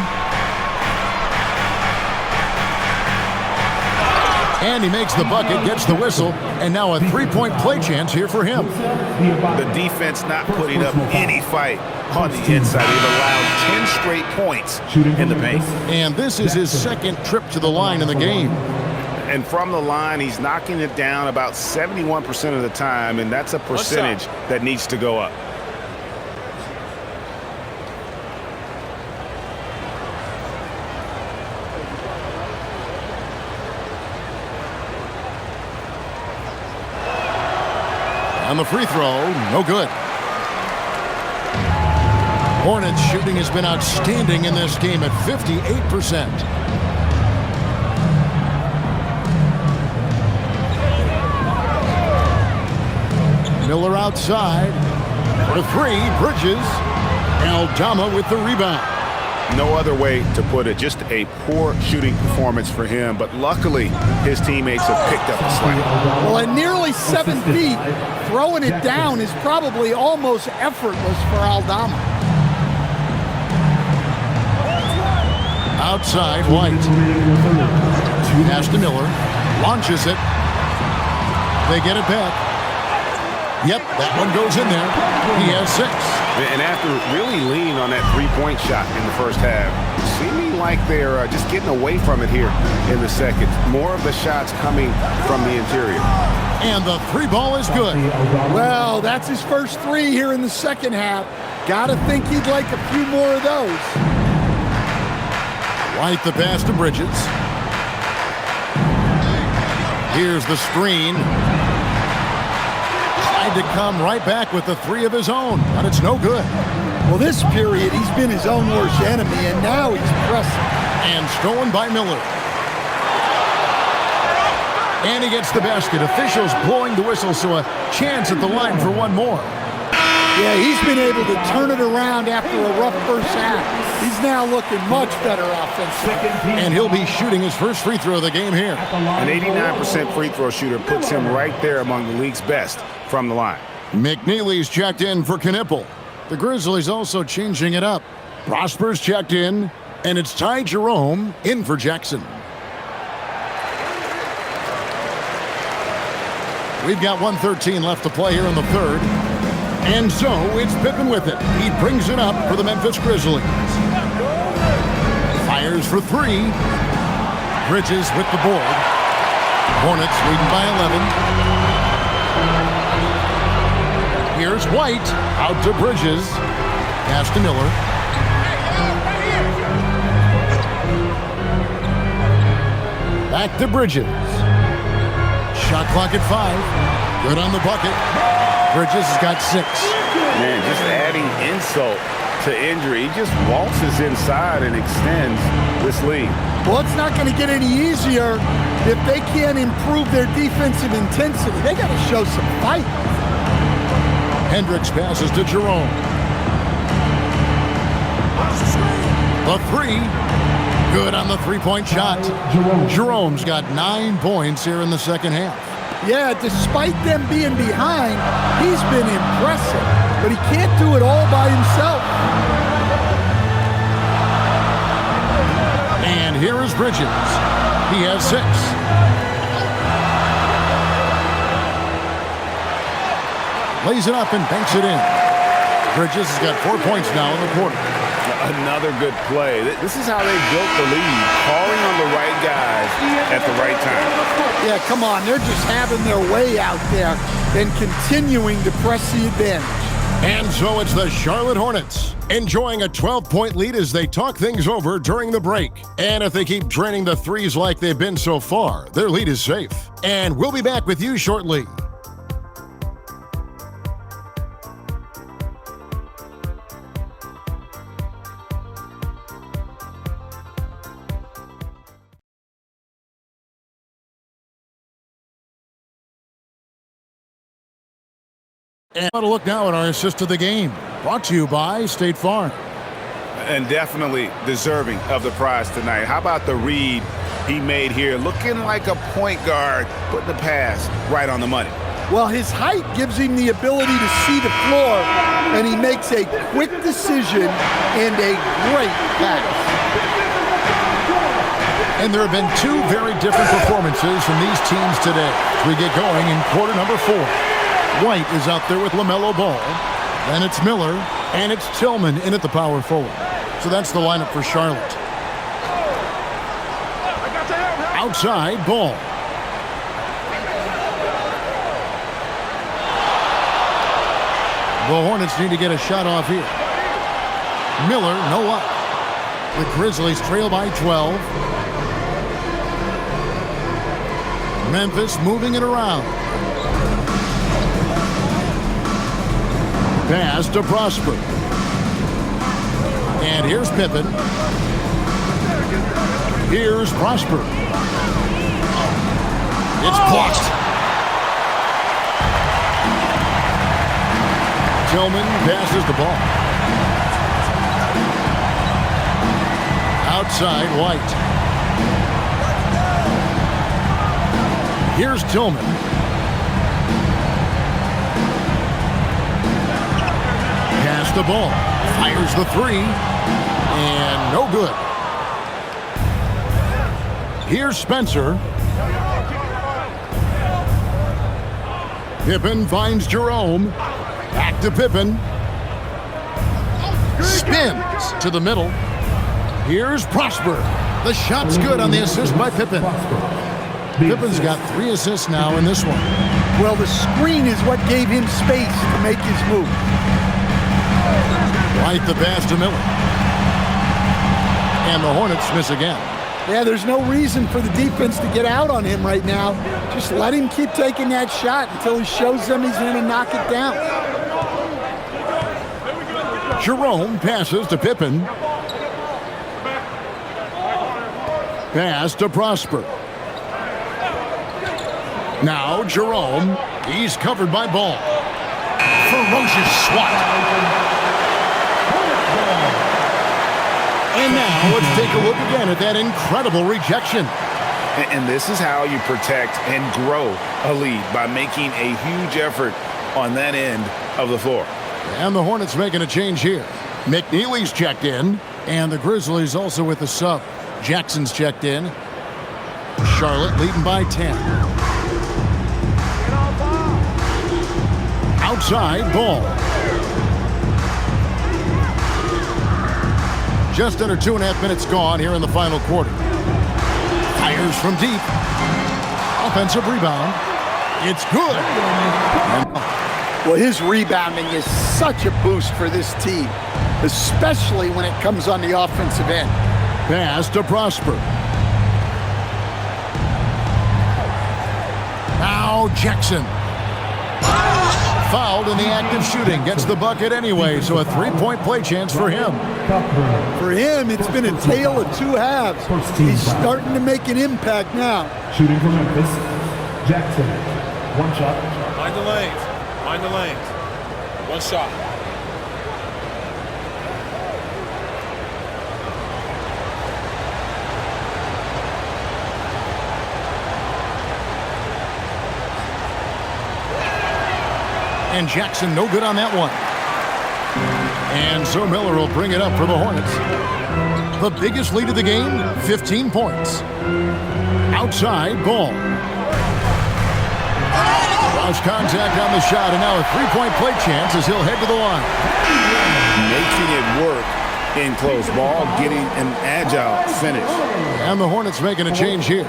And he makes the bucket, gets the whistle, and now a three-point play chance here for him. The defense not putting up any fight on the inside. They've allowed 10 straight points in the paint. And this is his 2nd trip to the line in the game. And from the line, he's knocking it down about 71% of the time, and that's a percentage that needs to go up. On the free throw, no good. Hornets shooting has been outstanding in this game at 58%. Miller outside. For 3, Bridges. Aldama with the rebound. No other way to put it. Just a poor shooting performance for him, but luckily his teammates have picked up the slack. Well, at nearly 7 feet, throwing it down is probably almost effortless for Aldama. Outside, White. Pass to Miller. Launches it. They get it back. Yep, that one goes in there. He has 6. And after really leaning on that three-point shot in the first half, seeming like they're just getting away from it here in the second. More of the shots coming from the interior. And the 3 ball is good. Well, that's his first 3 here in the second half. Gotta think he'd like a few more of those. White the pass to Bridges. Here's the screen. Tried to come right back with the 3 of his own, but it's no good. Well, this period, he's been his own worst enemy, and now he's pressing. And stolen by Miller. And he gets the basket. Officials blowing the whistle, so a chance at the line for one more. Yeah, he's been able to turn it around after a rough first half. He's now looking much better offensively. And he'll be shooting his first free throw of the game here. An 89% free throw shooter puts him right there among the league's best from the line. McNeely's checked in for Knippel. The Grizzlies also changing it up. Prosper's checked in, and it's Ty Jerome in for Jackson. We've got 1:13 left to play here in the third. And so it's Pippen with it. He brings it up for the Memphis Grizzlies. Fires for 3. Bridges with the board. Hornets leading by 11. Here's White. Out to Bridges. Pass to Miller. Back to Bridges. Shot clock at 5. Good on the bucket. Bridges has got 6. Man, just adding insult to injury. He just waltzes inside and extends this lead. Well, it's not going to get any easier if they can't improve their defensive intensity. They got to show some fight. Hendricks passes to Jerome. The 3. Good on the three-point shot. Jerome's got 9 points here in the second half. Yeah, despite them being behind, he's been impressive, but he can't do it all by himself. And here is Bridges. He has 6. Lays it up and banks it in. Bridges has got 4 points now in the quarter. Another good play. This is how they built the lead, calling on the right guys at the right time. Yeah, come on. They're just having their way out there and continuing to press the advantage. And so it's the Charlotte Hornets enjoying a 12-point lead as they talk things over during the break. And if they keep draining the threes like they've been so far, their lead is safe. And we'll be back with you shortly. And a look now at our assist of the game, brought to you by State Farm. And definitely deserving of the prize tonight. How about the read he made here? Looking like a point guard, putting the pass right on the money. Well, his height gives him the ability to see the floor, and he makes a quick decision and a great pass. And there have been 2 very different performances from these teams today. We get going in quarter number 4. White is out there with LaMelo Ball. Then it's Miller, and it's Tillman in at the power forward. So that's the lineup for Charlotte. Outside, Ball. The Hornets need to get a shot off here. Miller, no luck. The Grizzlies trail by 12. Memphis moving it around. Pass to Prosper. And here's Pippen. Here's Prosper. It's blocked. Tillman passes the ball. Outside, White. Here's Tillman. Pass the ball. Fires the 3. And no good. Here's Spencer. Pippen finds Jerome. Back to Pippen. Spins to the middle. Here's Prosper. The shot's good on the assist by Pippen. Pippen's got 3 assists now in this one. Well, the screen is what gave him space to make his move. Right the pass to Miller. And the Hornets miss again. Yeah, there's no reason for the defense to get out on him right now. Just let him keep taking that shot until he shows them he's going to knock it down. Jerome passes to Pippen. Pass to Prosper. Now Jerome. He's covered by Ball. Ferocious swat. And now let's take a look again at that incredible rejection. And this is how you protect and grow a lead, by making a huge effort on that end of the floor. And the Hornets making a change here. McNeely's checked in, and the Grizzlies also with the sub. Jackson's checked in. Charlotte leading by 10. Outside, Ball. Just under 2.5 minutes gone here in the final quarter. Fires from deep. Offensive rebound. It's good. Well, his rebounding is such a boost for this team, especially when it comes on the offensive end. Pass to Prosper. Now Jackson. Fouled in the act of shooting. Gets the bucket anyway, so a 3-point play chance for him. For him, it's been a tale of 2 halves. He's starting to make an impact now. Shooting from Memphis, Jackson. 1 shot. Mind the lanes. Mind the lanes. 1 shot. And Jackson no good on that one. And so Miller will bring it up for the Hornets. The biggest lead of the game, 15 points. Outside, Ball. Lost contact on the shot, and now a three-point play chance as he'll head to the line. Making it work in close ball, getting an agile finish. And the Hornets making a change here.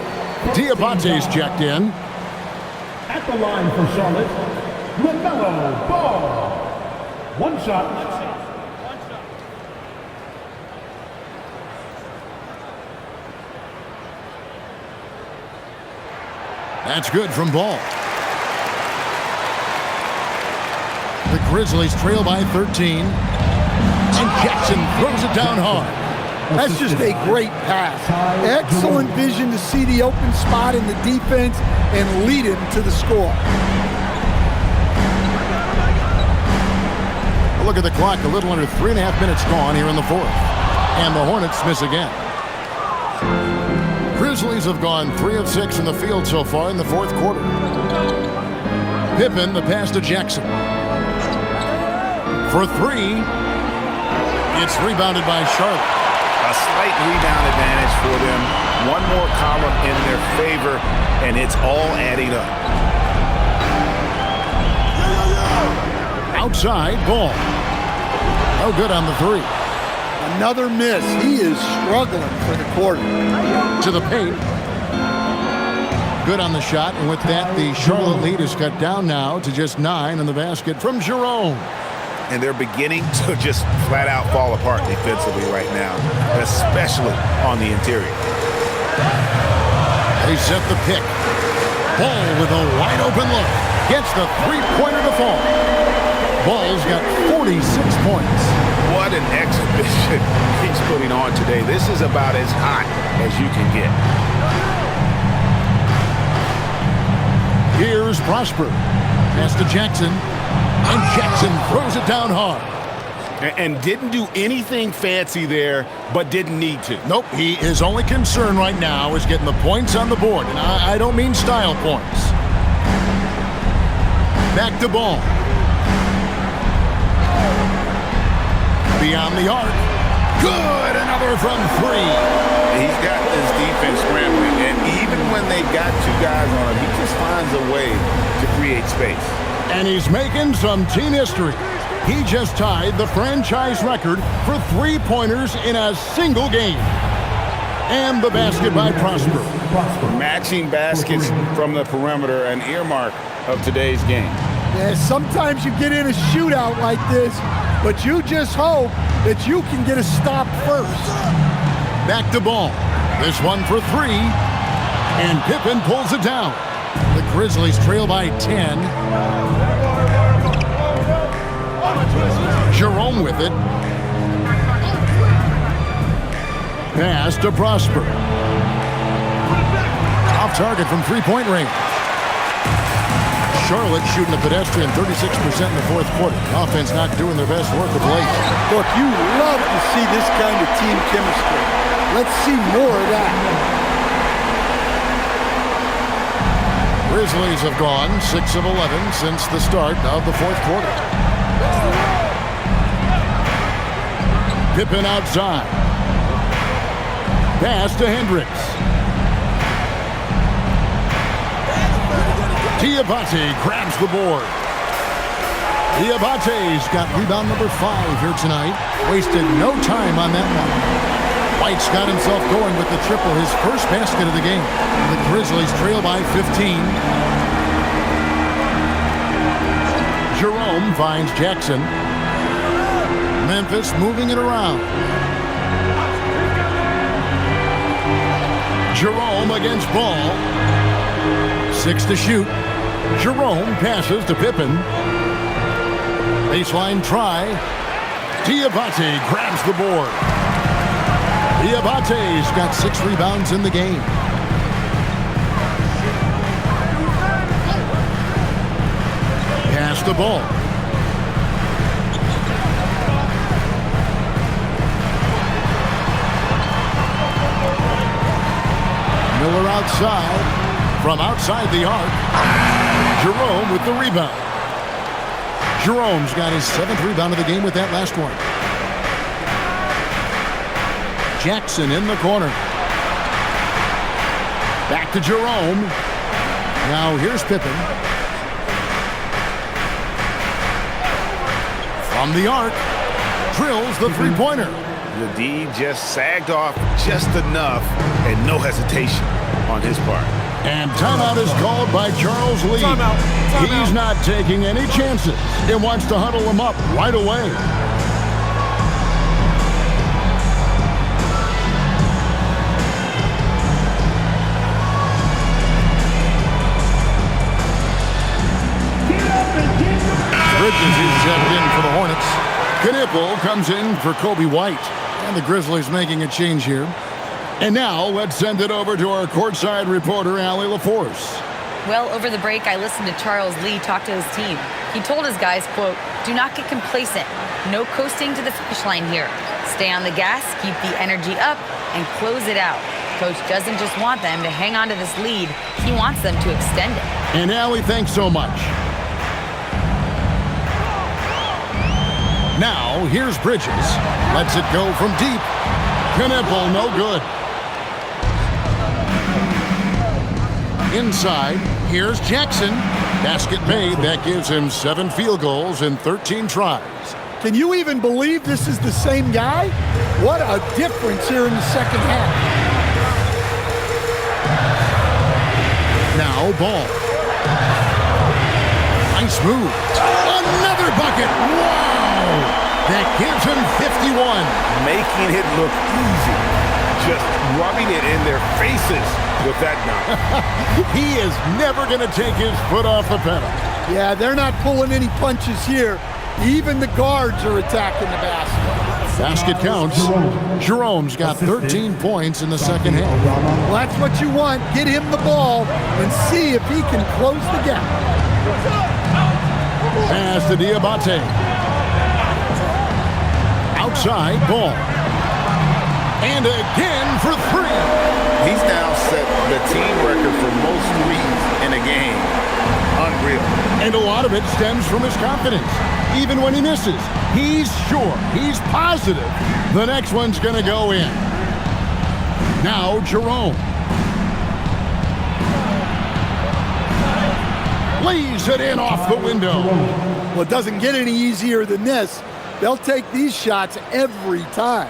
Diabate's checked in. At the line for Charlotte, LaMelo Ball. One shot. That's good from Ball. The Grizzlies trail by 13. And Jackson throws it down hard. That's just a great pass. Excellent vision to see the open spot in the defense and lead him to the score. Look at the clock, a little under 3.5 minutes gone here in the fourth. And the Hornets miss again. Grizzlies have gone 3 of 6 in the field so far in the fourth quarter. Pippen, the pass to Jackson. For three. It's rebounded by Charlotte. A slight rebound advantage for them. One more column in their favor, and it's all adding up. Outside, Ball. No good on the three. Another miss. He is struggling for the quarter. To the paint. Good on the shot, and with that, the Charlotte lead is cut down now to just 9 in the basket from Jerome. And they're beginning to just flat out fall apart defensively right now, especially on the interior. They set the pick. Ball with a wide open look. Gets the three-pointer to fall. Ball's got 46 points. What an exhibition he's putting on today. This is about as hot as you can get. Here's Prosper. Pass to Jackson. And Jackson throws it down hard. And didn't do anything fancy there, but didn't need to. Nope, his only concern right now is getting the points on the board. And I don't mean style points. Back to Ball. Beyond the arc. Good, another from three. He's got his defense scrambling, and even when they've got two guys on him, he just finds a way to create space. And he's making some team history. He just tied the franchise record for three-pointers in a single game. And the basket by Prosper. Matching baskets from the perimeter, an earmark of today's game. Yeah, sometimes you get in a shootout like this, but you just hope that you can get a stop first. Back to Ball. This one for three. And Pippen pulls it down. The Grizzlies trail by 10. Jerome with it. Pass to Prosper. Off target from three-point range. Charlotte shooting a pedestrian 36% in the fourth quarter. Offense not doing their best work of late. Look, you love to see this kind of team chemistry. Let's see more of that. Grizzlies have gone 6 of 11 since the start of the fourth quarter. Pippen outside. Pass to Hendricks. Diabate grabs the board. Diabate's got rebound number 5 here tonight. Wasted no time on that one. White's got himself going with the triple, his first basket of the game. The Grizzlies trail by 15. Jerome finds Jackson. Memphis moving it around. Jerome against Ball. 6 to shoot. Jerome passes to Pippen. Baseline try. Diabate grabs the board. Diabate's got 6 rebounds in the game. Pass the ball. Miller outside. From outside the arc. Jerome with the rebound. Jerome's got his 7th rebound of the game with that last one. Jackson in the corner. Back to Jerome. Now here's Pippen. From the arc. Drills the three-pointer. The D just sagged off just enough and no hesitation on his part. And timeout is called by Charles Lee. He's not taking any chances and wants to huddle him up right away. Bridges is checked in for the Hornets. Knipple comes in for Kobe White. And the Grizzlies making a change here. And now let's send it over to our courtside reporter, Allie LaForce. Well, over the break, I listened to Charles Lee talk to his team. He told his guys, quote, "Do not get complacent. No coasting to the finish line here. Stay on the gas, keep the energy up, and close it out. Coach doesn't just want them to hang on to this lead. He wants them to extend it." And Allie, thanks so much. Now, here's Bridges. Lets it go from deep. Knipple, no good. Inside, here's Jackson. Basket made. That gives him 7 field goals in 13 tries. Can you even believe this is the same guy? What a difference here in the second half. Now, Ball. Nice move. Another bucket. Wow! That gives him 51. Making it look easy. Just rubbing it in their faces with that knock. He is never going to take his foot off the pedal. Yeah, they're not pulling any punches here. Even the guards are attacking the basket. Basket counts. Jerome's got 13 points in the second half. Well, that's what you want. Get him the ball and see if he can close the gap. Pass to Diabate. Outside, Ball. And again for 3. He's now set the team record for most threes in a game. Unreal. And a lot of it stems from his confidence. Even when he misses, he's sure, he's positive the next one's going to go in. Now Jerome. Lays it in off the window. Well, it doesn't get any easier than this. They'll take these shots every time.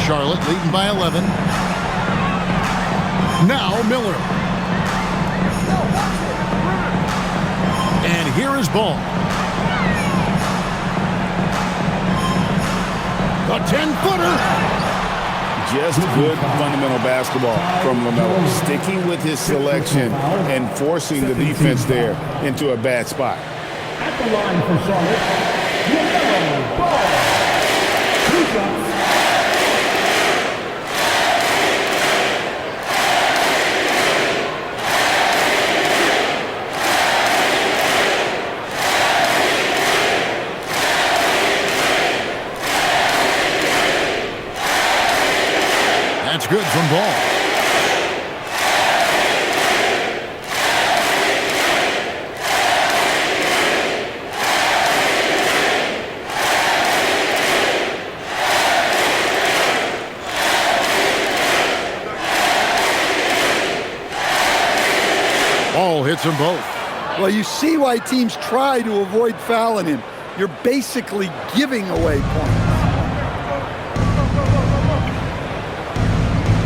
Charlotte leading by 11. Now Miller. And here is Ball. A 10-footer. Just good fundamental basketball from LaMelo. Sticking with his selection and forcing the defense there into a bad spot. At the line for Charlotte, LaMelo Ball. 2 shots. That's good from Ball. Ball hits them both. Well, you see why teams try to avoid fouling him. You're basically giving away points.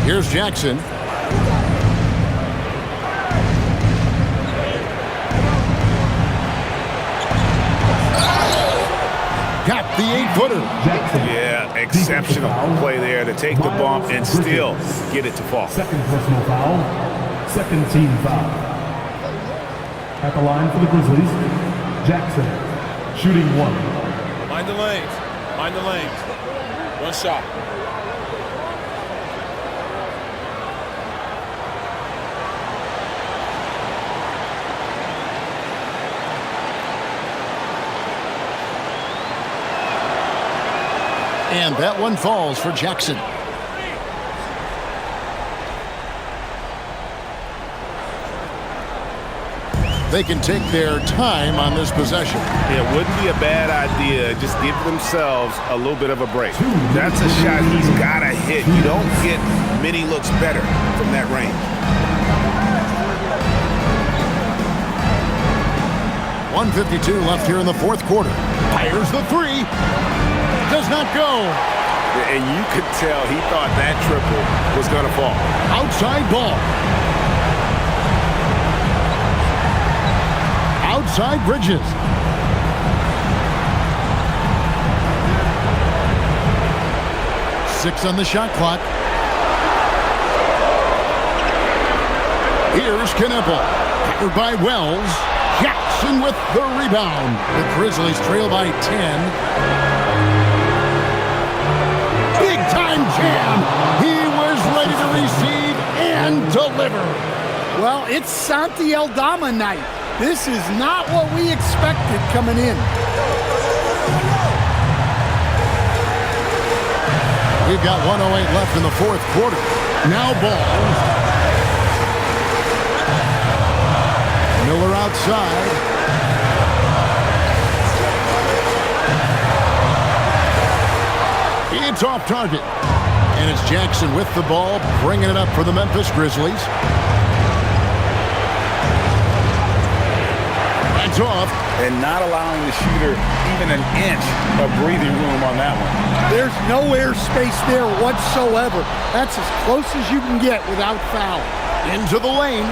Here's Jackson. Got the 8-footer. Yeah, exceptional play there to take the bump and still get it to fall. Second personal foul. Second team foul. At the line for the Grizzlies, Jackson, shooting 1. Mind the lanes. Mind the lanes. 1 shot. And that one falls for Jackson. they can take their time on this possession. It wouldn't be a bad idea. Just give themselves a little bit of a break. That's a shot he's got to hit. You don't get many looks better from that range. 1:52 left here in the fourth quarter. Fires the three. Does not go. And you could tell he thought that triple was going to fall. Outside ball. Outside Bridges. Six on the shot clock. Here's Kneppel. Covered by Wells. Jackson with the rebound. The Grizzlies trail by 10. Big time jam. He was ready to receive and deliver. Well, it's Santi Aldama night. This is not what we expected coming in. We've got 1:08 left in the fourth quarter. Now ball. Miller outside. It's off target. And it's Jackson with the ball, bringing it up for the Memphis Grizzlies. That's off. And not allowing the shooter even an inch of breathing room on that one. There's no airspace there whatsoever. That's as close as you can get without foul. Into the lane.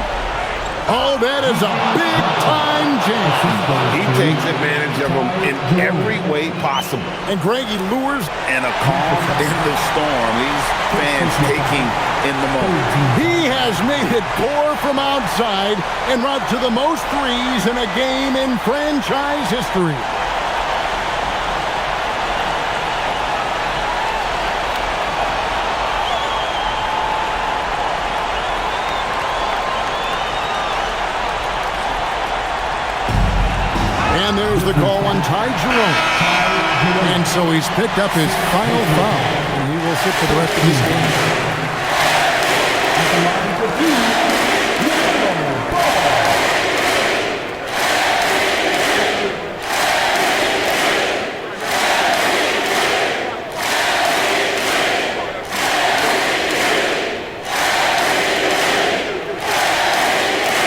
Oh, that is a big-time jam. He takes advantage of them in every way possible. And Greg, he lures. And a calm in the storm. These fans taking in the moment. He has made it pour from outside and route to the most threes in a game in franchise history. And there's the call on Ty Jerome. And so he's picked up his final foul. And he will sit for the rest of this game.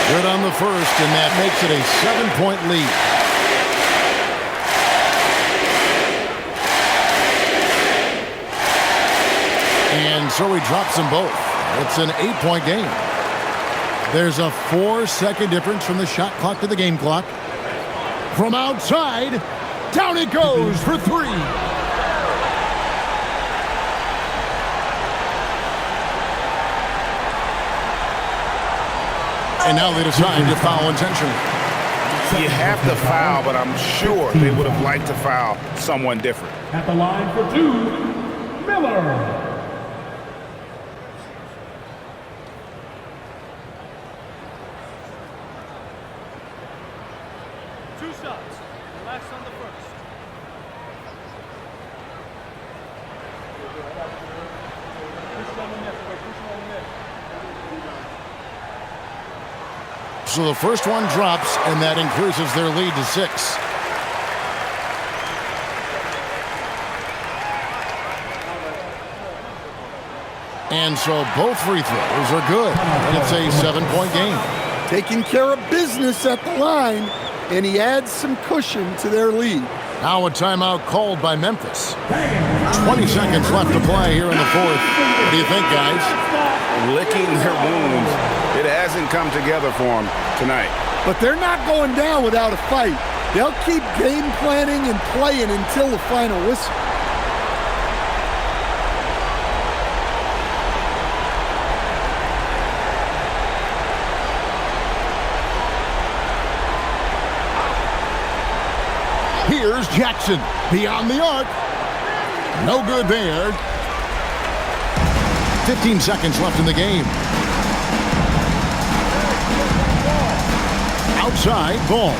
Good on the first, and that makes it a 7-point lead. And so he drops them both. It's an 8-point game. There's a 4-second difference from the shot clock to the game clock. From outside, down it goes for three. And now they decide to foul intentionally. You have to foul, but I'm sure they would have liked to foul someone different. At the line for two, Miller. Two shots. Relax on the first. So the first one drops, and that increases their lead to 6. And so both free throws are good, and it's a 7-point game. Taking care of business at the line, and he adds some cushion to their lead. Now a timeout called by Memphis. 20 seconds left to play here in the fourth. What do you think, guys? Licking their wounds. It hasn't come together for them tonight. But they're not going down without a fight. They'll keep game planning and playing until the final whistle. Here's Jackson beyond the arc. No good there. 15 seconds left in the game. Outside ball.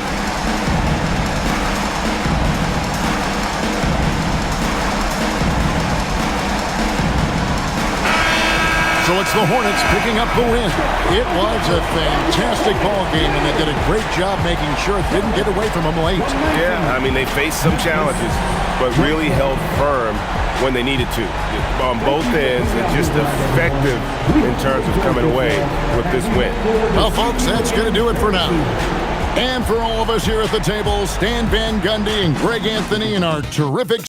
So it's the Hornets picking up the win. It was a fantastic ball game, and they did a great job making sure it didn't get away from them late. Yeah, I mean, they faced some challenges, but really held firm when they needed to on both ends, and just effective in terms of coming away with this win. Well, folks, that's going to do it for now. And for all of us here at the table, Stan Van Gundy and Greg Anthony and our terrific